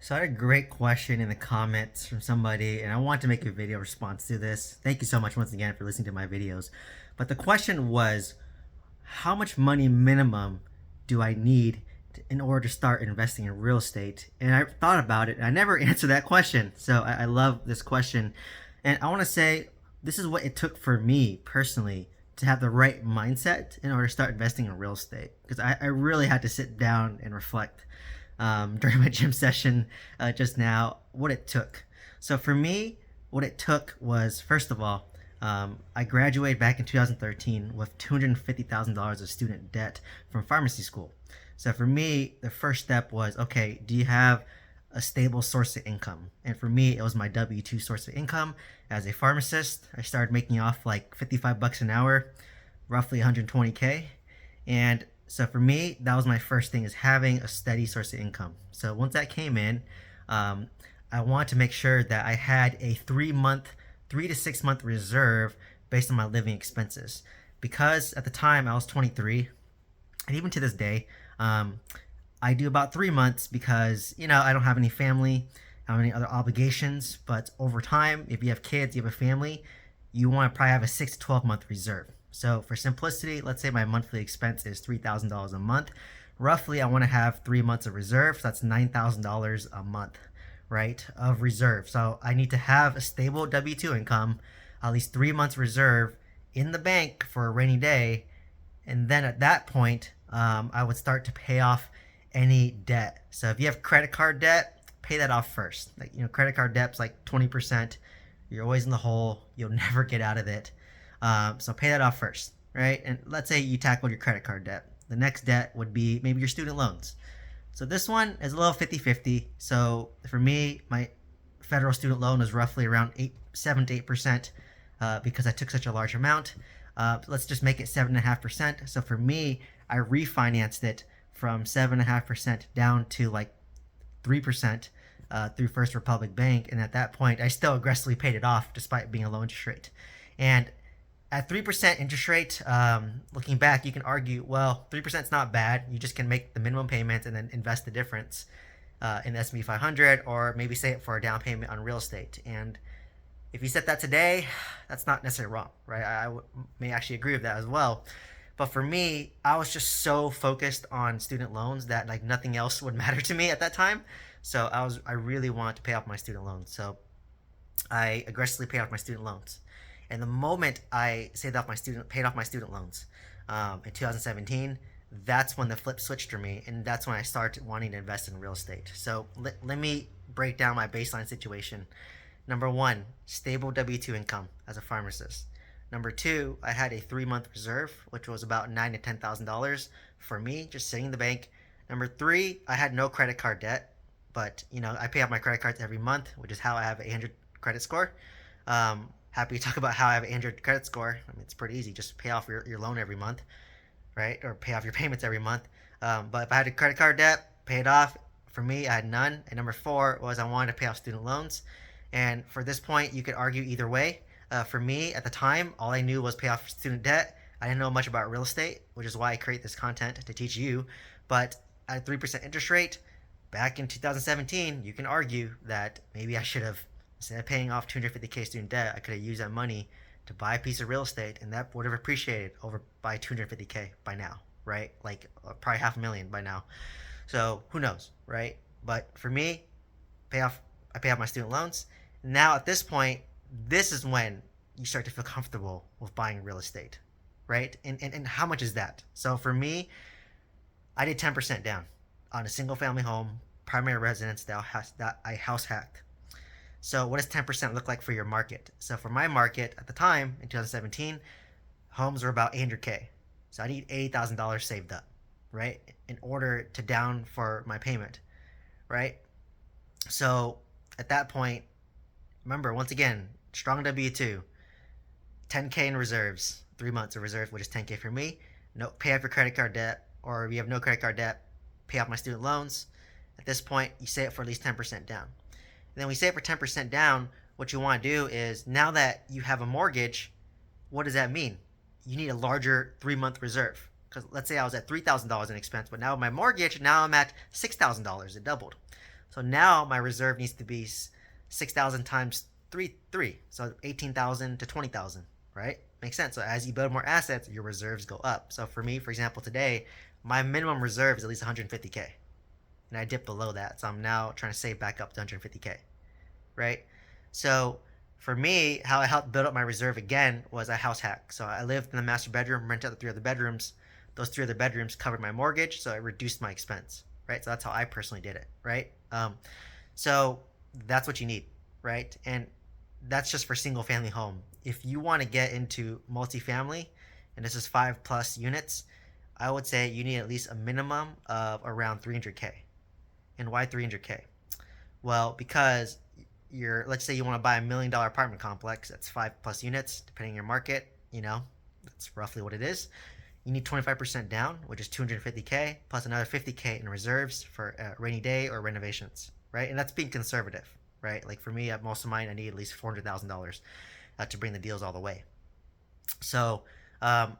So I had a great question in the comments from somebody, and I want to make a video response to this. Thank you so much once again for listening to my videos. But the question was, how much money minimum do I need in order to start investing in real estate? And I thought about it, and I never answered that question. So I love this question. And I want to say this is what it took for me personally to have the right mindset in order to start investing in real estate. Because I really had to sit down and reflect during my gym session just now what it took. So for me, what it took was, first of all, I graduated back in 2013 with $250,000 of student debt from pharmacy school. So for me, the first step was, okay, do you have a stable source of income? And for me, it was my W-2 source of income. As a pharmacist, I started making off like 55 bucks an hour, roughly 120K. And so for me, that was my first thing, is having a steady source of income. So once that came in, um, I wanted to make sure that I had a 3 to 6 month reserve based on my living expenses. Because at the time I was 23, and even to this day, I do about 3 months because, I don't have any family, I don't have any other obligations. But over time, if you have kids, you have a family, you want to probably have a 6 to 12 month reserve. So for simplicity, let's say my monthly expense is $3,000 a month. Roughly, I want to have 3 months of reserve. So that's $9,000 a month, right, of reserve. So I need to have a stable W-2 income, at least 3 months reserve in the bank for a rainy day. And then at that point, I would start to pay off any debt. So if you have credit card debt, pay that off first. Like, credit card debt's like 20%. You're always in the hole. You'll never get out of it. So pay that off first, right? And let's say you tackled your credit card debt. The next debt would be maybe your student loans. So this one is a little 50-50. So for me, my federal student loan is roughly around 7 to 8%, because I took such a large amount. Let's just make it 7.5%. So for me, I refinanced it from 7.5% down to like 3%, through First Republic Bank. And at that point, I still aggressively paid it off despite being a low interest rate. And at 3% interest rate, looking back, you can argue, well, 3% is not bad. You just can make the minimum payments and then invest the difference in the S&P 500, or maybe save it for a down payment on real estate. And if you set that today, that's not necessarily wrong, right? I may actually agree with that as well. But for me, I was just so focused on student loans that like nothing else would matter to me at that time. So I really wanted to pay off my student loans. So I aggressively paid off my student loans. And the moment I paid off my student loans in 2017, that's when the flip switched for me, and that's when I started wanting to invest in real estate. So let me break down my baseline situation. Number one, stable W-2 income as a pharmacist. Number two, I had a 3 month reserve, which was about $9,000 to $10,000 for me, just sitting in the bank. Number three, I had no credit card debt, but I pay off my credit cards every month, which is how I have an 800 credit score. Happy to talk about how I have an Android credit score. I mean, it's pretty easy. Just pay off your loan every month, right? Or pay off your payments every month. But if I had a credit card debt, pay it off. For me, I had none. And number four was I wanted to pay off student loans. And for this point, you could argue either way. For me, at the time, all I knew was pay off student debt. I didn't know much about real estate, which is why I create this content to teach you. But at a 3% interest rate, back in 2017, you can argue that maybe I should have, instead of paying off 250K student debt, I could have used that money to buy a piece of real estate, and that would have appreciated over by 250K by now, right? Like probably $500,000 by now. So who knows, right? But for me, I pay off my student loans. Now at this point, this is when you start to feel comfortable with buying real estate, right? And how much is that? So for me, I did 10% down on a single family home, primary residence that I house hacked. So what does 10% look like for your market? So for my market at the time in 2017, homes were about 800K. So I need $80,000 saved up, right? In order to down for my payment, right? So at that point, remember, once again, strong W-2, 10K in reserves, 3 months of reserves, which is 10K for me. No, pay off your credit card debt, or if you have no credit card debt, pay off my student loans. At this point, you save it for at least 10% down. And then we save for 10% down. What you want to do is, now that you have a mortgage, what does that mean? You need a larger 3 month reserve. Because let's say I was at $3,000 in expense, but now with my mortgage, now I'm at $6,000. It doubled. So now my reserve needs to be 6,000 times 3, so 18,000 to 20,000, right? Makes sense. So as you build more assets, your reserves go up. So for me, for example, today, my minimum reserve is at least 150K, and I dipped below that. So I'm now trying to save back up to 150K, right? So for me, how I helped build up my reserve again was a house hack. So I lived in the master bedroom, rented out the 3 other bedrooms. Those 3 other bedrooms covered my mortgage, so it reduced my expense, right? So that's how I personally did it, right? So that's what you need, right? And that's just for single family home. If you want to get into multifamily, and this is 5+ units, I would say you need at least a minimum of around 300K. And why 300K? Well, because let's say you want to buy $1 million apartment complex, that's 5+ units, depending on your market, that's roughly what it is. You need 25% down, which is 250K, plus another 50K in reserves for a rainy day or renovations, right? And that's being conservative, right? Like for me, at most of mine, I need at least $400,000 to bring the deals all the way. So,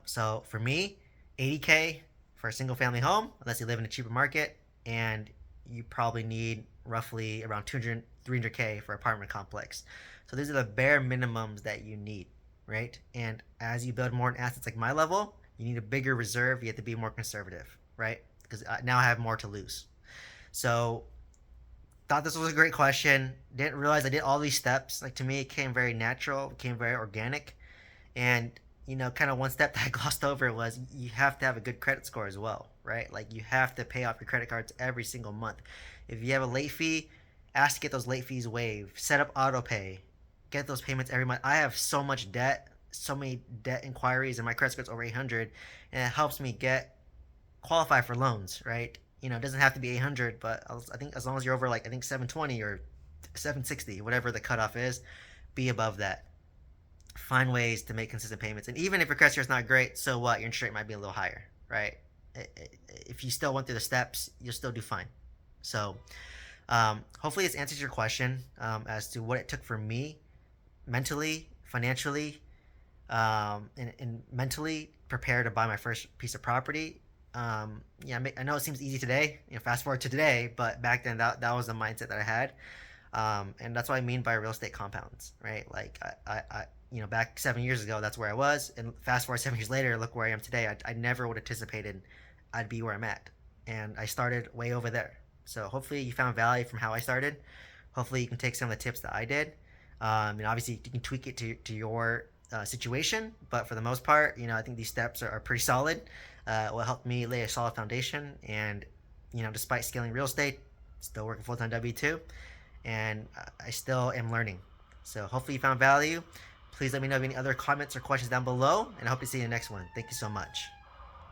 so for me, 80K for a single family home, unless you live in a cheaper market, and you probably need roughly around 200, 300K for apartment complex. So these are the bare minimums that you need, right? And as you build more in assets like my level, you need a bigger reserve. You have to be more conservative, right? Because now I have more to lose. So thought this was a great question. Didn't realize I did all these steps. Like to me, it came very natural. It came very organic. And kind of one step that I glossed over was you have to have a good credit score as well, right? Like you have to pay off your credit cards every single month. If you have a late fee, ask to get those late fees waived. Set up auto pay. Get those payments every month. I have so much debt, so many debt inquiries, and my credit score's over 800, and it helps me get qualify for loans, right? It doesn't have to be 800, but I think as long as you're over, like, I think 720 or 760, whatever the cutoff is, be above that. Find ways to make consistent payments. And even if your credit score is not great, so what? Your interest rate might be a little higher, right? If you still went through the steps, you'll still do fine. So hopefully this answers your question as to what it took for me mentally, financially, and mentally prepare to buy my first piece of property. Yeah, I know it seems easy today. Fast forward to today, but back then that was the mindset that I had. And that's what I mean by real estate compounds, right? Like back 7 years ago, that's where I was, and fast forward 7 years later, look where I am today. I never would have anticipated I'd be where I'm at, and I started way over there. So hopefully you found value from how I started. Hopefully you can take some of the tips that I did. And obviously you can tweak it to your situation, but for the most part, I think these steps are pretty solid. Will help me lay a solid foundation, and despite scaling real estate, still working full-time W2, and I still am learning. So hopefully you found value. Please let me know if any other comments or questions down below, and I hope to see you in the next one. Thank you so much.